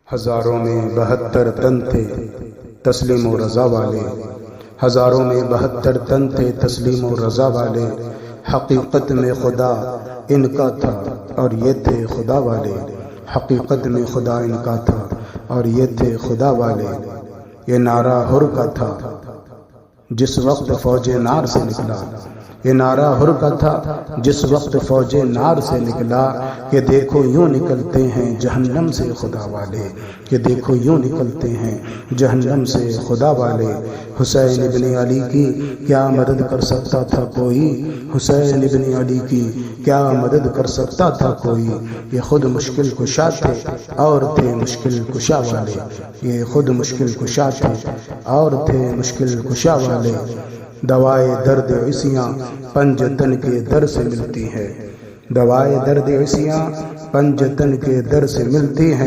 ہزاروں میں 72 تن تھے تسلیم و رضا والے، ہزاروں میں 72 تن تھے تسلیم و رضا والے، حقیقت میں خدا ان کا تھا اور یہ تھے خدا والے، حقیقت میں خدا ان کا تھا اور یہ تھے خدا والے۔ یہ نعرہ حر کا تھا جس وقت فوج نار سے نکلا، یہ نعرہ حر کا تھا جس وقت فوج نار سے نکلا، کہ دیکھو یوں نکلتے ہیں جہنم سے خدا والے، کہ دیکھو یوں نکلتے ہیں جہنم سے خدا والے۔ حسین ابن علی کی کیا مدد کر سکتا تھا کوئی، حسین ابن علی کی کیا مدد کر سکتا تھا کوئی، یہ خود مشکل کشا تھے اور تھے مشکل کشا والے، یہ خود مشکل کشا تھے اور تھے مشکل کشا والے۔ دوائے درد عصیاں پنجتن کے در سے ملتی ہے، دوائے درد عصیاں پنجتن کے در سے ملتی ہیں۔